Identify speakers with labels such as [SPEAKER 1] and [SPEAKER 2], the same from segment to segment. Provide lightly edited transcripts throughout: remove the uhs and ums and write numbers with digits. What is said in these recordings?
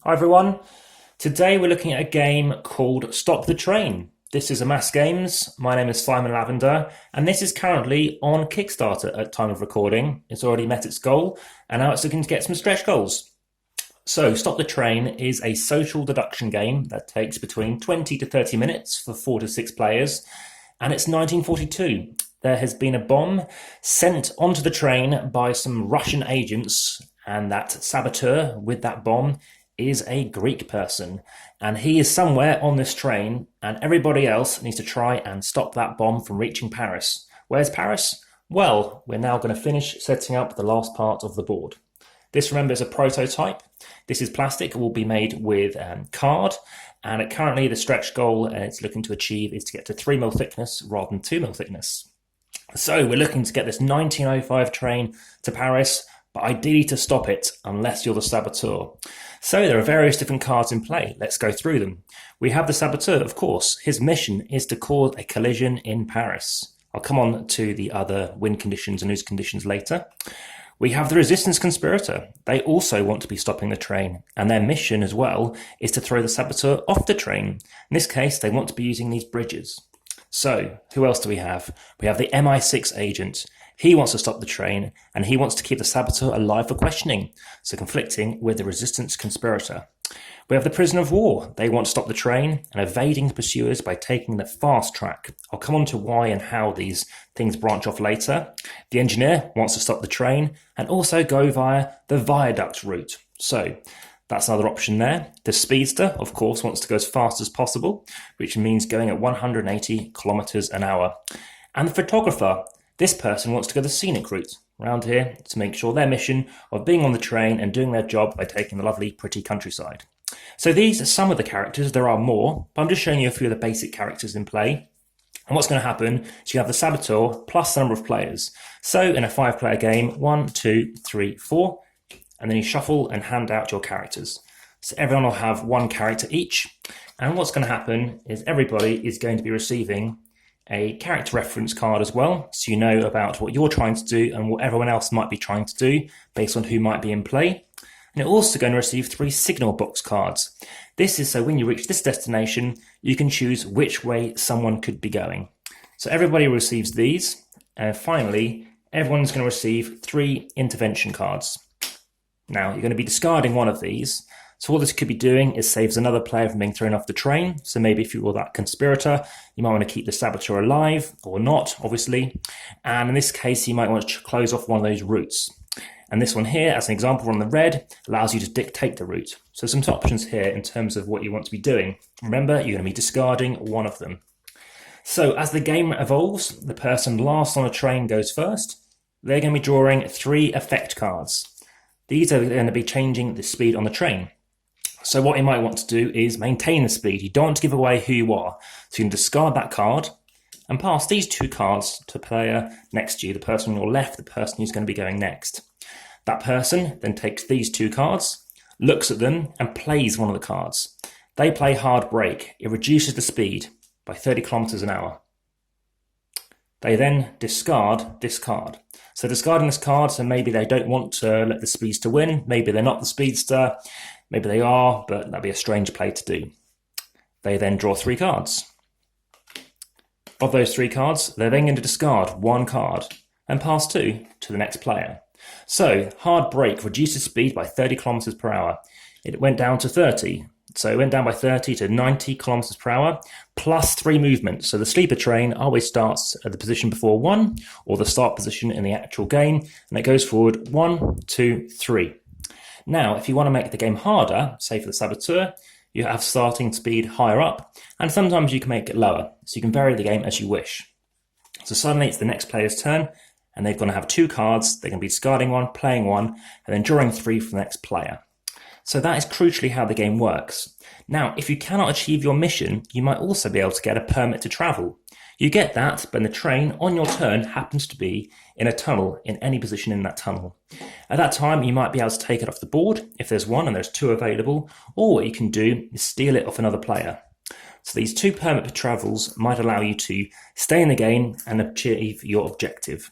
[SPEAKER 1] Hi everyone. Today we're looking at a game called Stop the Train. This is Amass Games. My name is Simon Lavender, and this is currently on Kickstarter at time of recording. It's already met its goal, and now it's looking to get some stretch goals. So Stop the Train is a social deduction game that takes between 20 to 30 minutes for 4 to 6 players, and it's 1942. There has been a bomb sent onto the train by some Russian agents, and that saboteur with that bomb is a Greek person, and he is somewhere on this train, and everybody else needs to try and stop that bomb from reaching Paris. Where's Paris? Well, we're now going to finish setting up the last part of the board. This, remember, is a prototype. This is plastic. It will be made with card, and currently the stretch goal it's looking to achieve is to get to 3mm thickness rather than 2mm thickness. So we're looking to get this 1905 train to Paris, but ideally to stop it unless you're the saboteur. So there are various different cards in play. Let's go through them. We have the saboteur, of course. His mission is to cause a collision in Paris. I'll come on to the other win conditions and lose conditions later. We have the resistance conspirator. They also want to be stopping the train, and their mission as well is to throw the saboteur off the train. In this case, they want to be using these bridges. So who else do we have? We have the MI6 agent. He wants to stop the train, and he wants to keep the saboteur alive for questioning, so conflicting with the resistance conspirator. We have the prisoner of war. They want to stop the train and evading the pursuers by taking the fast track. I'll come on to why and how these things branch off later. The engineer wants to stop the train and also go via the viaduct route. So that's another option there. The speedster, of course, wants to go as fast as possible, which means going at 180 kilometers an hour. And the photographer, this person wants to go the scenic route around here to make sure their mission of being on the train and doing their job by taking the lovely, pretty countryside. So these are some of the characters. There are more, but I'm just showing you a few of the basic characters in play. And what's going to happen is you have the saboteur plus the number of players. So in a 5-player game, 1, 2, 3, 4, and then you shuffle and hand out your characters. So everyone will have one character each. And what's going to happen is everybody is going to be receiving a character reference card as well, so you know about what you're trying to do and what everyone else might be trying to do based on who might be in play. And you're also going to receive 3 signal box cards. This is so when you reach this destination, you can choose which way someone could be going. So everybody receives these, and finally, everyone's going to receive 3 intervention cards. Now, you're going to be discarding one of these. So what this could be doing is saves another player from being thrown off the train. So maybe if you were that conspirator, you might want to keep the saboteur alive, or not, obviously. And in this case, you might want to close off one of those routes. And this one here, as an example on the red, allows you to dictate the route. So some options here in terms of what you want to be doing. Remember, you're going to be discarding one of them. So as the game evolves, the person last on a train goes first. They're going to be drawing 3 effect cards. These are going to be changing the speed on the train. So what you might want to do is maintain the speed. You don't want to give away who you are. So you can discard that card and pass these 2 cards to the player next to you, the person on your left, the person who's going to be going next. That person then takes these 2 cards, looks at them and plays one of the cards. They play hard brake. It reduces the speed by 30 kilometers an hour. They then discard this card. So discarding this card, so maybe they don't want to let the speedster win. Maybe they're not the speedster. Maybe they are, but that'd be a strange play to do. They then draw 3 cards. Of those 3 cards, they're then going to discard 1 card and pass 2 to the next player. So hard brake reduces speed by 30 kilometers per hour. It went down to 30. So it went down by 30 to 90 kilometers per hour, plus 3 movements. So the sleeper train always starts at the position before 1, or the start position in the actual game, and it goes forward 1, 2, 3. Now, if you want to make the game harder, say for the saboteur, you have starting speed higher up, and sometimes you can make it lower, so you can vary the game as you wish. So suddenly it's the next player's turn, and they're going to have 2 cards. They're going to be discarding 1, playing 1, and then drawing 3 from the next player. So that is crucially how the game works. Now, if you cannot achieve your mission, you might also be able to get a permit to travel. You get that when the train on your turn happens to be in a tunnel, in any position in that tunnel. At that time, you might be able to take it off the board if there's 1 and there's 2 available, or what you can do is steal it off another player. So these 2 permit travels might allow you to stay in the game and achieve your objective.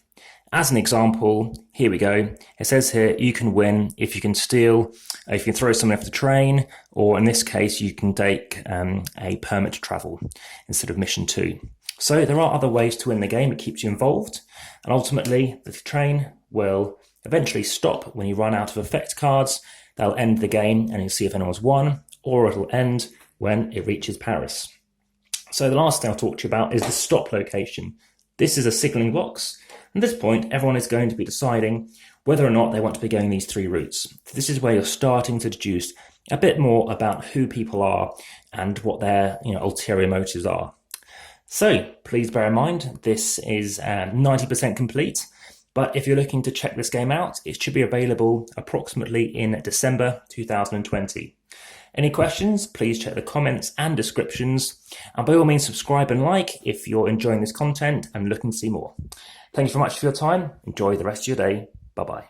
[SPEAKER 1] As an example, here we go. It says here you can win if you can steal, if you can throw someone off the train, or in this case, you can take a permit to travel instead of mission 2. So there are other ways to win the game. It keeps you involved, and ultimately the train will eventually stop when you run out of effect cards. They'll end the game and you'll see if anyone's won, or it'll end when it reaches Paris. So the last thing I'll talk to you about is the stop location. This is a signalling box. At this point, everyone is going to be deciding whether or not they want to be going these 3 routes. This is where you're starting to deduce a bit more about who people are and what their ulterior motives are. So please bear in mind, this is 90% complete. But if you're looking to check this game out, it should be available approximately in December 2020. Any questions, please check the comments and descriptions. And by all means, subscribe and like if you're enjoying this content and looking to see more. Thank you very much for your time. Enjoy the rest of your day. Bye-bye.